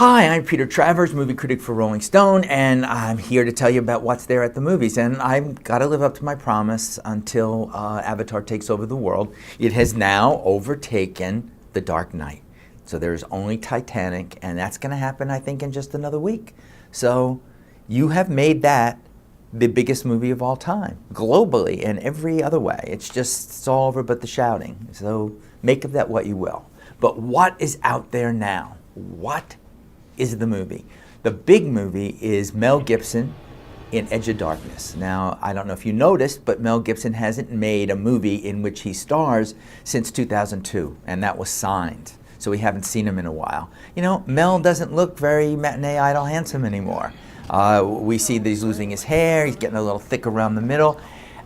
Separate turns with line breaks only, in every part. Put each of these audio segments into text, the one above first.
Hi, I'm Peter Travers, movie critic for Rolling Stone, and I'm here to tell you about what's there at the movies. And I've got to live up to my promise until Avatar takes over the world. It has now overtaken The Dark Knight. So there's only Titanic, and that's going to happen, I think, in just another week. So you have made that the biggest movie of all time, globally and every other way. It's all over but the shouting. So make of that what you will. But what is out there now? What is the movie? The big movie is Mel Gibson in Edge of Darkness. Now, I don't know if you noticed, but Mel Gibson hasn't made a movie in which he stars since 2002, and that was Signed. So we haven't seen him in a while. You know, Mel doesn't look very matinee idol handsome anymore. We see that he's losing his hair, he's getting a little thick around the middle,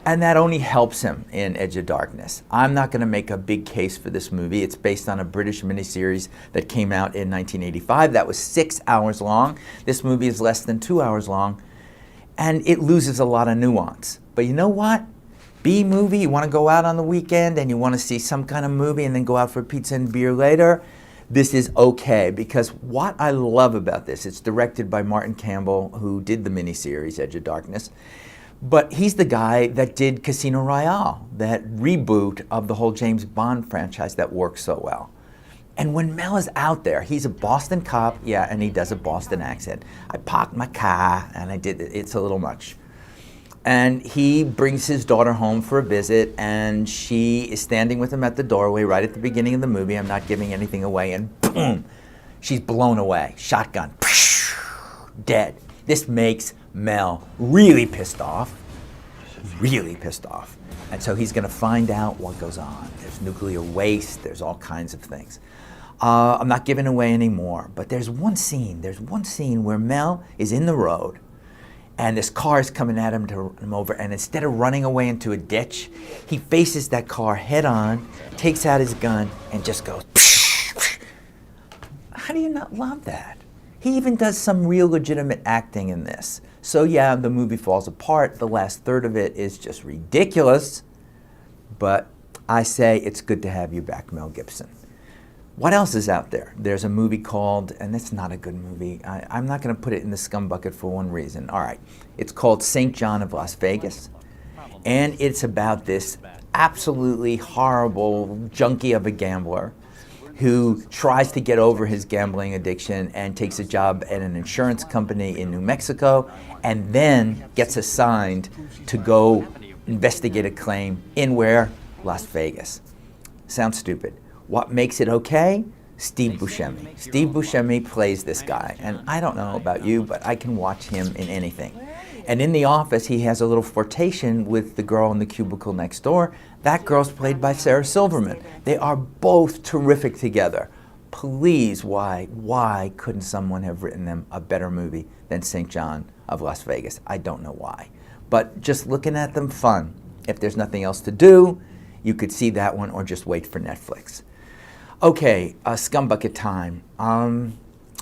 and that only helps him in Edge of Darkness. I'm not going to make a big case for this movie. It's based on a British miniseries that came out in 1985. That was 6 hours long. This movie is less than 2 hours long, and it loses a lot of nuance. But you know what? B-movie, you want to go out on the weekend and you want to see some kind of movie and then go out for pizza and beer later, this is okay, because what I love about this, it's directed by Martin Campbell, who did the miniseries Edge of Darkness, but he's the guy that did Casino Royale, that reboot of the whole James Bond franchise that works so well. And when Mel is out there, he's a Boston cop, yeah, and he does a Boston accent. I parked my car, and I did it. It's a little much. And he brings his daughter home for a visit, and she is standing with him at the doorway right at the beginning of the movie. I'm not giving anything away, and boom, she's blown away. Shotgun, dead. This makes Mel really pissed off, And so he's going to find out what goes on. There's nuclear waste, there's all kinds of things. I'm not giving away any more, but there's one scene where Mel is in the road, and this car is coming at him to run him over, and instead of running away into a ditch, he faces that car head on, takes out his gun, and just goes, psh, psh. How do you not love that? He even does some real legitimate acting in this. So yeah, the movie falls apart. The last third of it is just ridiculous, but I say it's good to have you back, Mel Gibson. What else is out there? There's a movie called, and it's not a good movie, I'm not going to put it in the scum bucket for one reason. All right, it's called St. John of Las Vegas, and it's about this absolutely horrible junkie of a gambler who tries to get over his gambling addiction and takes a job at an insurance company in New Mexico, and then gets assigned to go investigate a claim in where? Las Vegas. Sounds stupid. What makes it okay? Steve Buscemi. Steve Buscemi plays this guy, and I don't know about you, but I can watch him in anything. And in The Office, he has a little flirtation with the girl in the cubicle next door. That girl's played by Sarah Silverman. They are both terrific together. Please, why couldn't someone have written them a better movie than St. John of Las Vegas? I don't know why. But just looking at them, fun. If there's nothing else to do, you could see that one or just wait for Netflix. Okay, scumbucket time.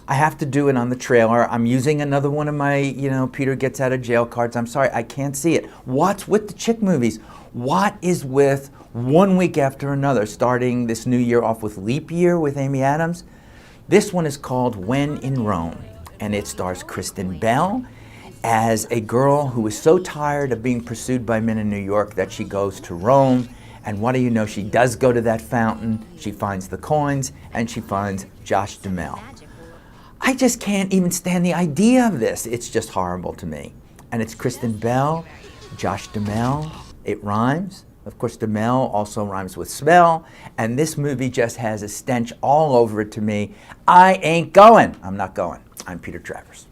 I have to do it on the trailer. I'm using another one of my, Peter gets out of jail cards. I'm sorry, I can't see it. What's with the chick movies? What is with one week after another, starting this new year off with Leap Year with Amy Adams? This one is called When in Rome, and it stars Kristen Bell as a girl who is so tired of being pursued by men in New York that she goes to Rome. And what do you know? She does go to that fountain, she finds the coins, and she finds Josh Duhamel. I just can't even stand the idea of this. It's just horrible to me. And it's Kristen Bell, Josh Duhamel. It rhymes. Of course, Duhamel also rhymes with smell. And this movie just has a stench all over it to me. I ain't going. I'm not going. I'm Peter Travers.